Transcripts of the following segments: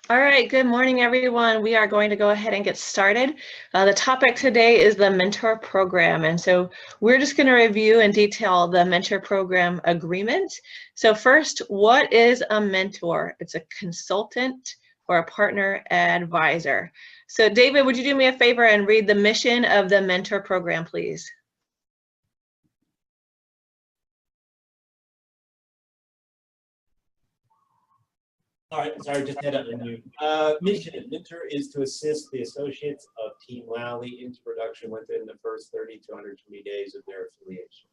All right, good morning, everyone. We are going to go ahead and get started. The topic today is the mentor program. And so we're just going to review in detail the mentor program agreement. So first, what is a mentor? It's a consultant or a partner advisor. So David, would you do me a favor and read the mission of the mentor program, please? All right, sorry, just had to unmute. Mission and mentor is to assist the associates of Team Lally into production within the first 30 to 120 days of their affiliation.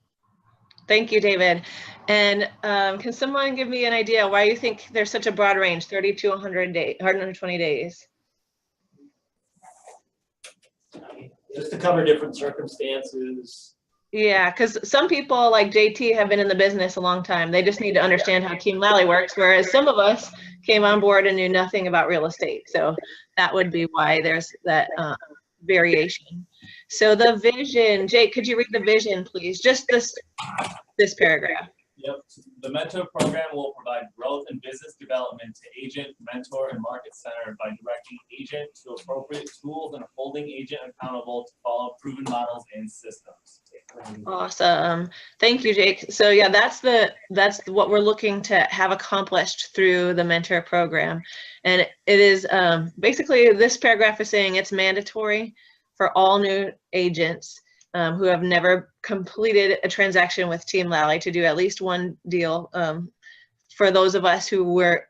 Thank you, David. And can someone give me an idea why you think there's such a broad range, 30 to 120 days? Just to cover different circumstances. Yeah, because some people like JT have been in the business a long time. They just need to understand how Team Lally works, whereas some of us came on board and knew nothing about real estate. So that would be why there's that variation. So the vision, Jake, could you read the vision, please? Just this paragraph. Yep. The mentor program will provide growth and business development to agent, mentor, and market center by directing agent to appropriate tools and holding agent accountable to follow proven models and systems. Awesome. Thank you, Jake. So yeah, that's what we're looking to have accomplished through the mentor program. And it is basically this paragraph is saying it's mandatory for all new agents who have never completed a transaction with Team Lally to do at least one deal. For those of us who were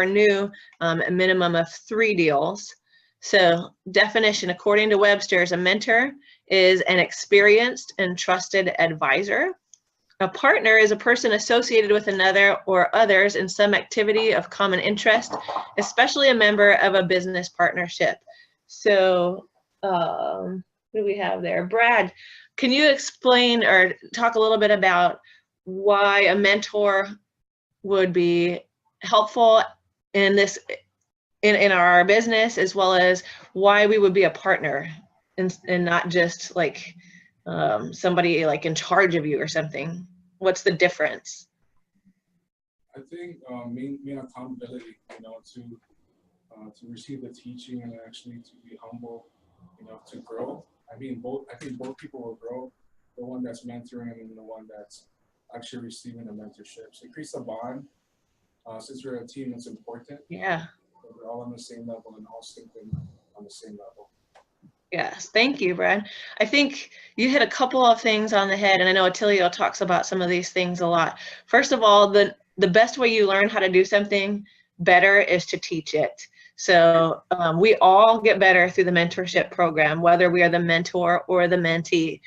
new, a minimum of 3 deals. So definition, according to Webster's, a mentor is an experienced and trusted advisor. A partner is a person associated with another or others in some activity of common interest, especially a member of a business partnership. So what do we have there? Brad, can you explain or talk a little bit about why a mentor would be helpful in this in our business, as well as why we would be a partner and not just like somebody like in charge of you or something? What's the difference? I think main accountability, to receive the teaching and actually to be humble, to grow. I think both people will grow. The one that's mentoring and the one that's actually receiving the mentorship. So increase the bond. Since we're a team, it's important. Yeah. We're all on the same level and all thinking on the same level. Yes, thank you, Brad. I think you hit a couple of things on the head, and I know Attilio talks about some of these things a lot. First of all, the best way you learn how to do something better is to teach it. So we all get better through the mentorship program, whether we are the mentor or the mentee.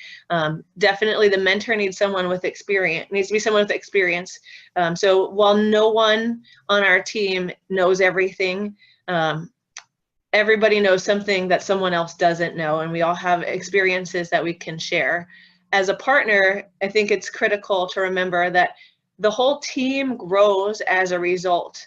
Definitely the mentor needs someone with experience, needs to be someone with experience. So while no one on our team knows everything, everybody knows something that someone else doesn't know, and we all have experiences that we can share. As a partner, I think it's critical to remember that the whole team grows as a result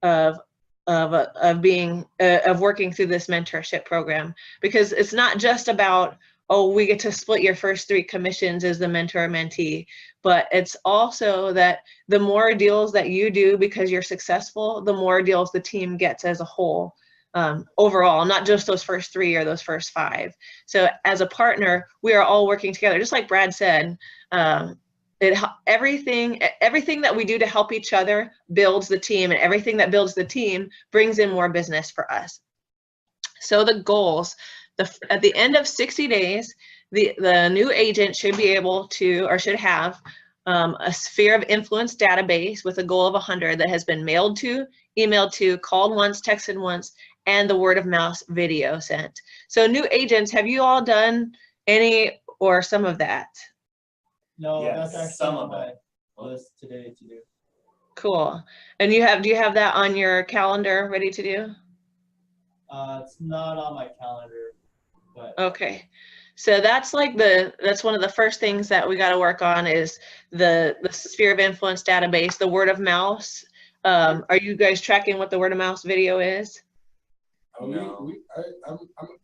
of working through this mentorship program, because it's not just about, oh, we get to split your first 3 commissions as the mentor mentee, but it's also that the more deals that you do because you're successful, the more deals the team gets as a whole. Overall, not just those first 3 or those first 5. So as a partner, we are all working together. Just like Brad said, everything that we do to help each other builds the team, and everything that builds the team brings in more business for us. So the goals, at the end of 60 days, the new agent should be able to, or should have, a sphere of influence database with a goal of 100 that has been mailed to, emailed to, called once, texted once, and the word of mouth video sent. So new agents, have you all done any or some of that? No, Yes, that's actually some on of my it. list today to do. Cool. And do you have that on your calendar ready to do? It's not on my calendar, but Okay. So that's like that's one of the first things that we got to work on is the sphere of influence database, the word of mouth. Are you guys tracking what the word of mouth video is? No. I'm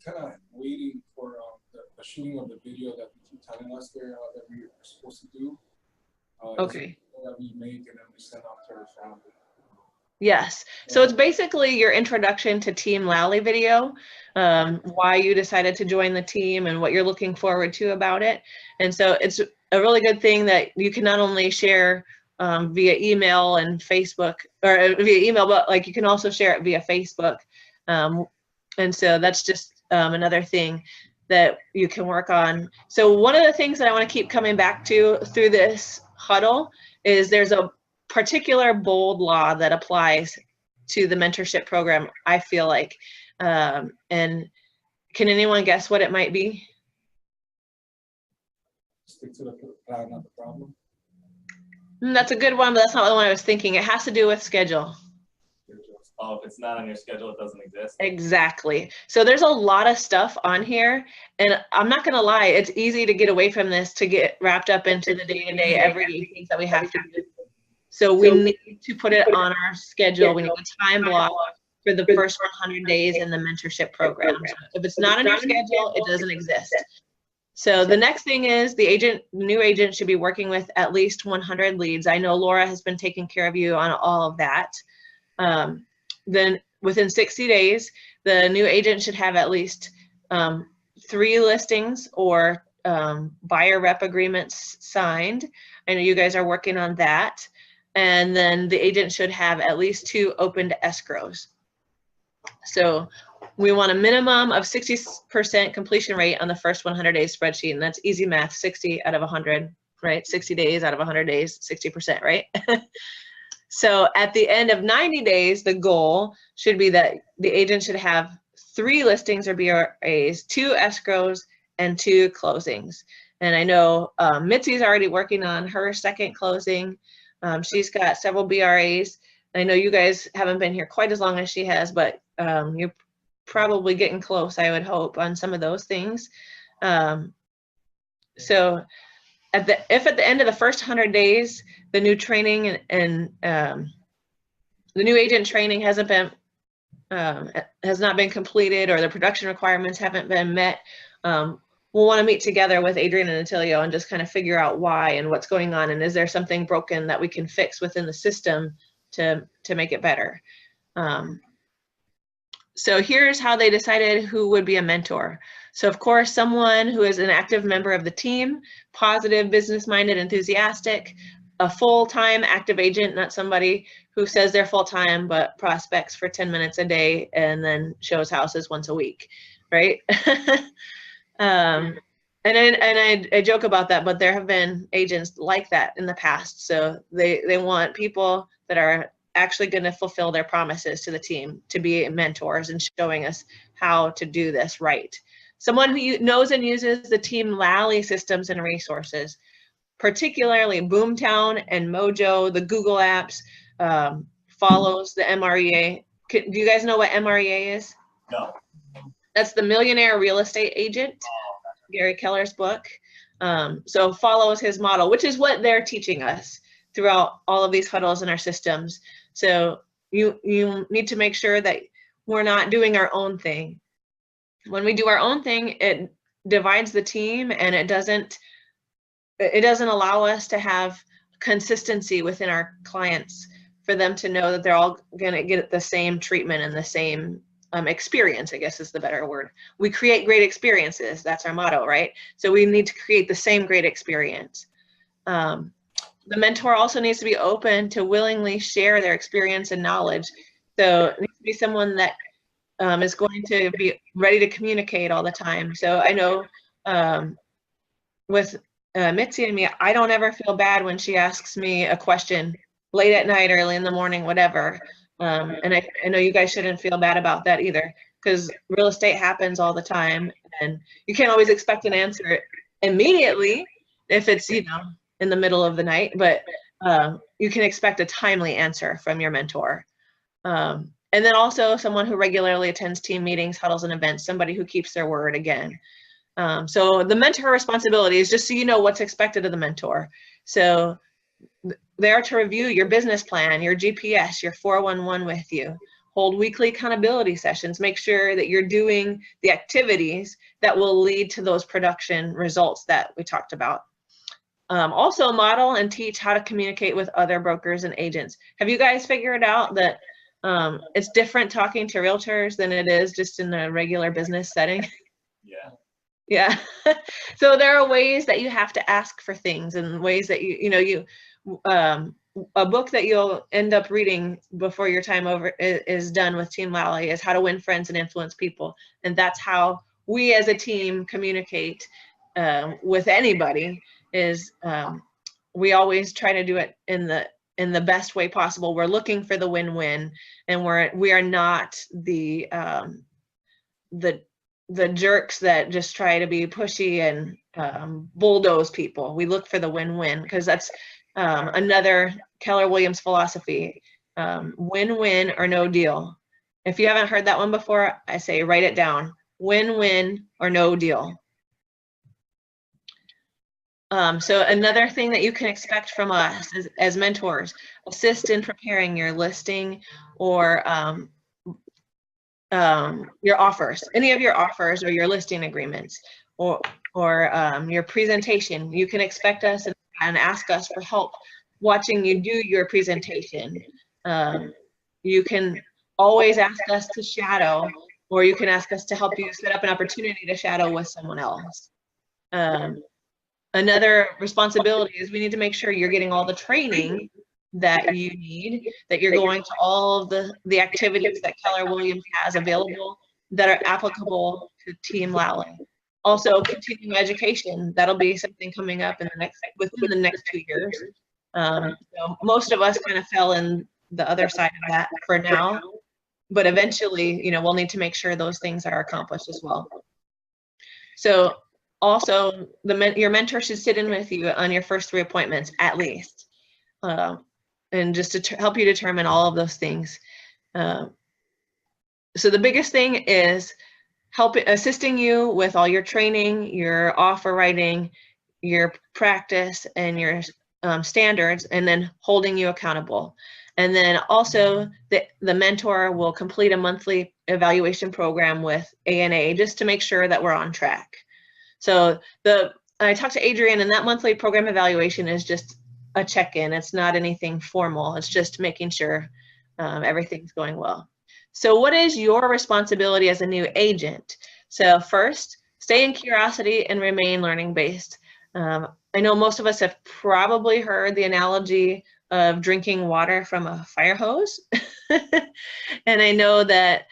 kind of waiting for the shooting of the video that you keep telling us there that we are supposed to do. Okay. That we make and then we send off to our family. Yes. So it's basically your introduction to Team Lally video, why you decided to join the team and what you're looking forward to about it. And so it's a really good thing that you can not only share via email and Facebook, or via email, but like you can also share it via Facebook. And so that's just another thing that you can work on. So one of the things that I want to keep coming back to through this huddle is there's a particular bold law that applies to the mentorship program, I feel like. And can anyone guess what it might be? Stick to the plan, not the problem. That's a good one, but that's not the one I was thinking. It has to do with schedule. Oh, if it's not on your schedule, it doesn't exist. Exactly. So there's a lot of stuff on here, and I'm not gonna lie, it's easy to get away from this, to get wrapped up into the day-to-day, everyday things that we have to do. So we need to put it on our schedule. We need a time block for the first 100 days in the mentorship program. So if it's not on your schedule, it doesn't exist. So the next thing is the new agent should be working with at least 100 leads. I know Laura has been taking care of you on all of that. Then within 60 days, the new agent should have at least 3 listings or buyer rep agreements signed. I know you guys are working on that. And then the agent should have at least 2 opened escrows. So we want a minimum of 60% completion rate on the first 100 days spreadsheet. And that's easy math, 60 out of 100, right? 60 days out of 100 days, 60%, right? So at the end of 90 days, the goal should be that the agent should have 3 listings or BRAs, 2 escrows, and 2 closings. And I know Mitzi's already working on her second closing. She's got several BRAs. I know you guys haven't been here quite as long as she has, but you're probably getting close, I would hope, on some of those things. So if at the end of the first 100 days, the new training and the new agent training has not been completed, or the production requirements haven't been met, we'll want to meet together with Adrian and Attilio and just kind of figure out why and what's going on, and is there something broken that we can fix within the system to make it better. So here's how they decided who would be a mentor. So of course, someone who is an active member of the team, positive, business-minded, enthusiastic, a full-time active agent, not somebody who says they're full-time but prospects for 10 minutes a day and then shows houses once a week, right? And I joke about that, but there have been agents like that in the past. So they want people that are actually going to fulfill their promises to the team, to be mentors and showing us how to do this right. Someone who knows and uses the Team Lally systems and resources, particularly Boomtown and Mojo, the Google apps, follows the MREA. Do you guys know what MREA is? No. That's the Millionaire Real Estate Agent, Gary Keller's book. So follows his model, which is what they're teaching us throughout all of these huddles in our systems. So you need to make sure that we're not doing our own thing. When we do our own thing, it divides the team, and it doesn't allow us to have consistency within our clients, for them to know that they're all going to get the same treatment and the same experience, I guess is the better word. We create great experiences. That's our motto, right? So we need to create the same great experience. The mentor also needs to be open to willingly share their experience and knowledge. So it needs to be someone that is going to be ready to communicate all the time. So I know with Mitzi and me, I don't ever feel bad when she asks me a question late at night, early in the morning, whatever. And I know you guys shouldn't feel bad about that either, because real estate happens all the time, and you can't always expect an answer immediately if it's, you know, in the middle of the night, but you can expect a timely answer from your mentor. And then also someone who regularly attends team meetings, huddles, and events, somebody who keeps their word again. So the mentor responsibility is just so you know what's expected of the mentor. So they are to review your business plan, your GPS, your 411 with you, hold weekly accountability sessions, make sure that you're doing the activities that will lead to those production results that we talked about. also model and teach how to communicate with other brokers and agents. Have you guys figured out that it's different talking to realtors than it is just in a regular business setting? Yeah. Yeah. So there are ways that you have to ask for things, and ways that a book that you'll end up reading before your time over is done with Team Lally is How to Win Friends and Influence People. And that's how we as a team communicate with anybody, is we always try to do it in the best way possible. We're looking for the win-win, and we are not the jerks that just try to be pushy and bulldoze people. We look for the win-win, because that's another Keller Williams philosophy, win-win or no deal. If you haven't heard that one before, I say write it down. Win-win or no deal. So another thing that you can expect from us as mentors: assist in preparing your listing or your offers, any of your offers or your listing agreements, or your presentation. You can expect us and ask us for help watching you do your presentation. You can always ask us to shadow, or you can ask us to help you set up an opportunity to shadow with someone else. Another responsibility is we need to make sure you're getting all the training that you need, that you're going to all of the activities that Keller Williams has available that are applicable to Team Lally. Also, continuing education, that'll be something coming up within the next 2 years. So most of us kind of fell in the other side of that for now, but eventually, we'll need to make sure those things are accomplished as well. So also, your mentor should sit in with you on your first 3 appointments at least, and just to help you determine all of those things. So the biggest thing is assisting you with all your training, your offer writing, your practice, and your standards, and then holding you accountable. And then also the mentor will complete a monthly evaluation program with ANA just to make sure that we're on track. So I talked to Adrian, and that monthly program evaluation is just a check-in. It's not anything formal. It's just making sure everything's going well. So what is your responsibility as a new agent? So first, stay in curiosity and remain learning-based. I know most of us have probably heard the analogy of drinking water from a fire hose. And I know that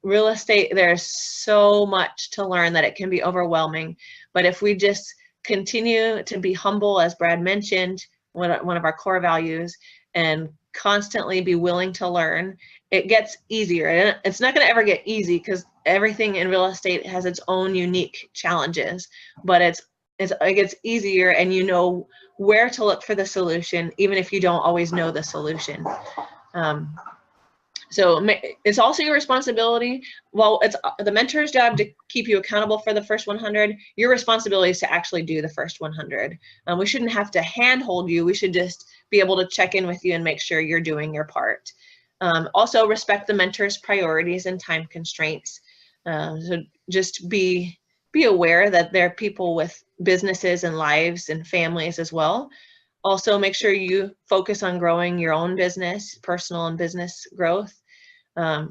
real estate, there's so much to learn that it can be overwhelming. But if we just continue to be humble, as Brad mentioned, one of our core values, and constantly be willing to learn, it gets easier. And it's not going to ever get easy, because everything in real estate has its own unique challenges, but it gets easier, and you know where to look for the solution, even if you don't always know the solution. So it's also your responsibility. Well, it's the mentor's job to keep you accountable for the first 100. Your responsibility is to actually do the first 100. We shouldn't have to handhold you. We should just be able to check in with you and make sure you're doing your part. Also, respect the mentor's priorities and time constraints. So just be aware that there are people with businesses and lives and families as well. Also, make sure you focus on growing your own business, personal and business growth. Do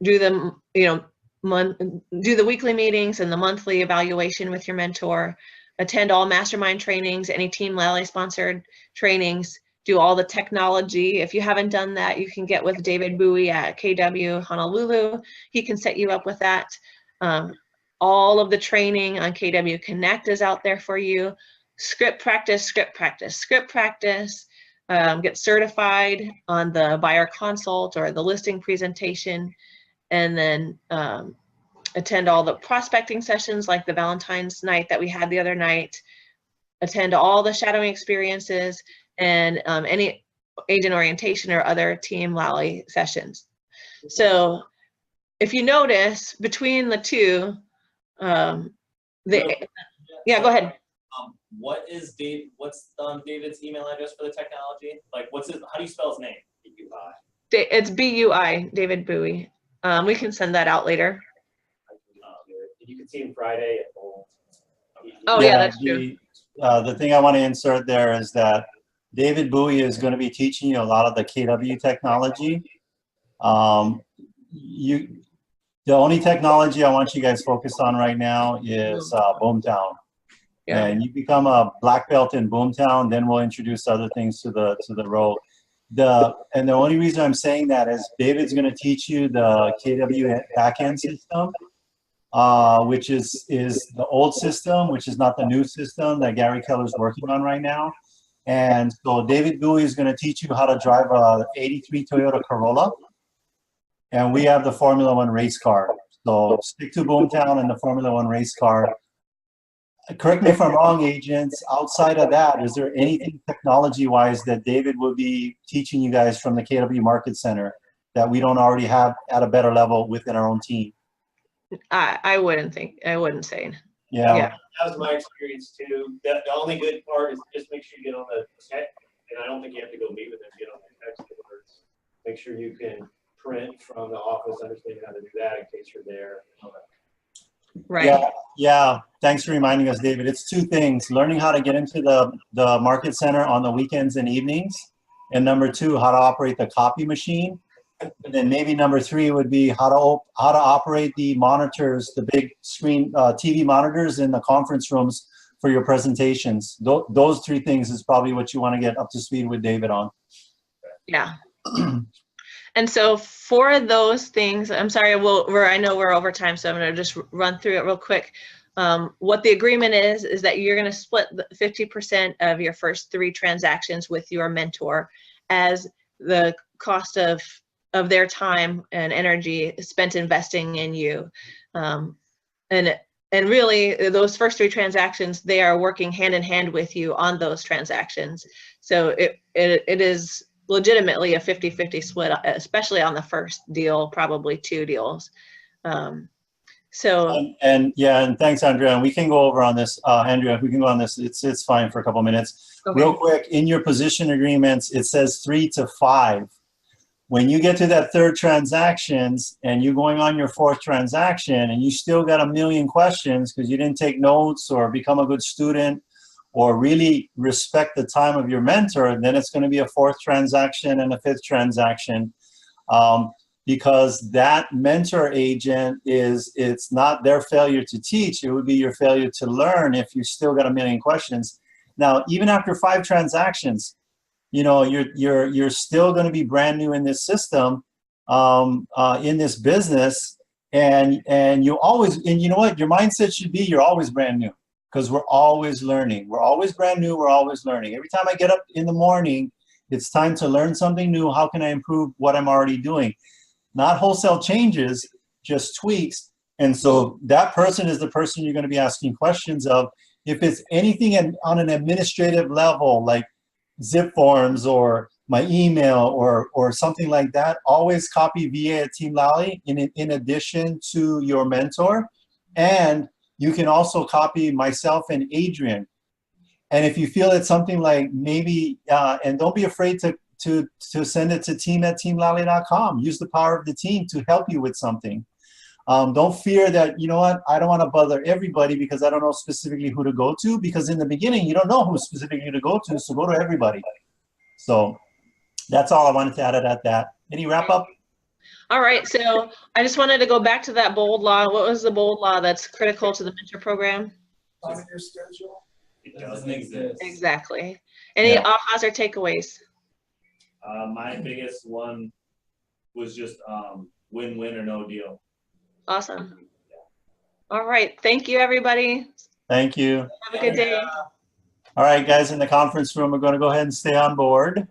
the weekly meetings and the monthly evaluation with your mentor. Attend all mastermind trainings, any Team Lally sponsored trainings. Do all the technology. If you haven't done that, you can get with David Bowie at KW Honolulu. He can set you up with that. All of the training on KW Connect is out there for you. Script practice. Get certified on the buyer consult or the listing presentation, and then attend all the prospecting sessions like the Valentine's night that we had the other night. Attend all the shadowing experiences and any agent orientation or other Team Lally sessions. So if you notice between the two, yeah, go ahead. What's David's email address for the technology? Like, how do you spell his name? BUI. It's BUI, David Bowie. We can send that out later. You can see him Friday at Bold. Oh yeah, that's true. the thing I want to insert there is that David Bowie is going to be teaching you a lot of the KW technology. The only technology I want you guys focused on right now is Boomtown. Yeah. And you become a black belt in Boomtown, then we'll introduce other things to the role. And the only reason I'm saying that is David's going to teach you the KW backend system, which is the old system, which is not the new system that Gary Keller's working on right now. And so David Bowie is going to teach you how to drive a '83 Toyota Corolla. And we have the Formula One race car. So stick to Boomtown and the Formula One race car. Correct me if I'm wrong, agents. Outside of that, is there anything technology-wise that David will be teaching you guys from the KW Market Center that we don't already have at a better level within our own team? I wouldn't say. Yeah. Yeah. That was my experience too. The only good part is just make sure you get on the tech, and I don't think you have to go meet with them, get on the text alerts. Make sure you can print from the office, understand how to do that in case you're there. Right. Yeah. Thanks for reminding us, David. It's two things: learning how to get into the market center on the weekends and evenings, and number two, how to operate the copy machine. And then maybe number three would be how to operate the monitors, the big screen TV monitors in the conference rooms for your presentations. Those three things is probably what you want to get up to speed with David on. Yeah. And so for those things, I'm sorry, I know we're over time, so I'm going to just run through it real quick. What the agreement is that you're going to split 50% of your first 3 transactions with your mentor as the cost of their time and energy spent investing in you. And really, those first 3 transactions, they are working hand in hand with you on those transactions. So it is legitimately a 50-50 split, especially on the first deal, probably 2 deals. And thanks, Andrea. And we can go over on this, Andrea. We can go on this. It's fine for a couple minutes. Okay. Real quick, in your position agreements, it says 3 to 5. When you get to that 3rd transactions and you're going on your 4th transaction and you still got a million questions because you didn't take notes or become a good student or really respect the time of your mentor, then it's going to be a 4th transaction and a 5th transaction. Because that mentor agent it's not their failure to teach, it would be your failure to learn if you still got a million questions. Now, even after 5 transactions, you know, you're still going to be brand new in this system, in this business, and you know what, your mindset should be you're always brand new, because we're always learning. We're always brand new. We're always learning. Every time I get up in the morning, it's time to learn something new. How can I improve what I'm already doing? Not wholesale changes, just tweaks. And so that person is the person you're going to be asking questions of. If it's anything on an administrative level, like zip forms or my email or something like that, always copy VA at Team Lally in addition to your mentor. And you can also copy myself and Adrian. And if you feel it's something like maybe, and don't be afraid to send it to team@teamlally.com. Use the power of the team to help you with something. Don't fear that, you know what, I don't want to bother everybody because I don't know specifically who to go to, because in the beginning, you don't know who specifically to go to, so go to everybody. So that's all I wanted to add at that. Any wrap up? All right, so I just wanted to go back to that bold law. What was the bold law that's critical to the mentor program? On your schedule. It doesn't exist. Exactly. Any ahas or takeaways? My biggest one was just win-win or no deal. Awesome. All right. Thank you, everybody. Thank you. Have a good day. All right, guys, in the conference room, we're going to go ahead and stay on board.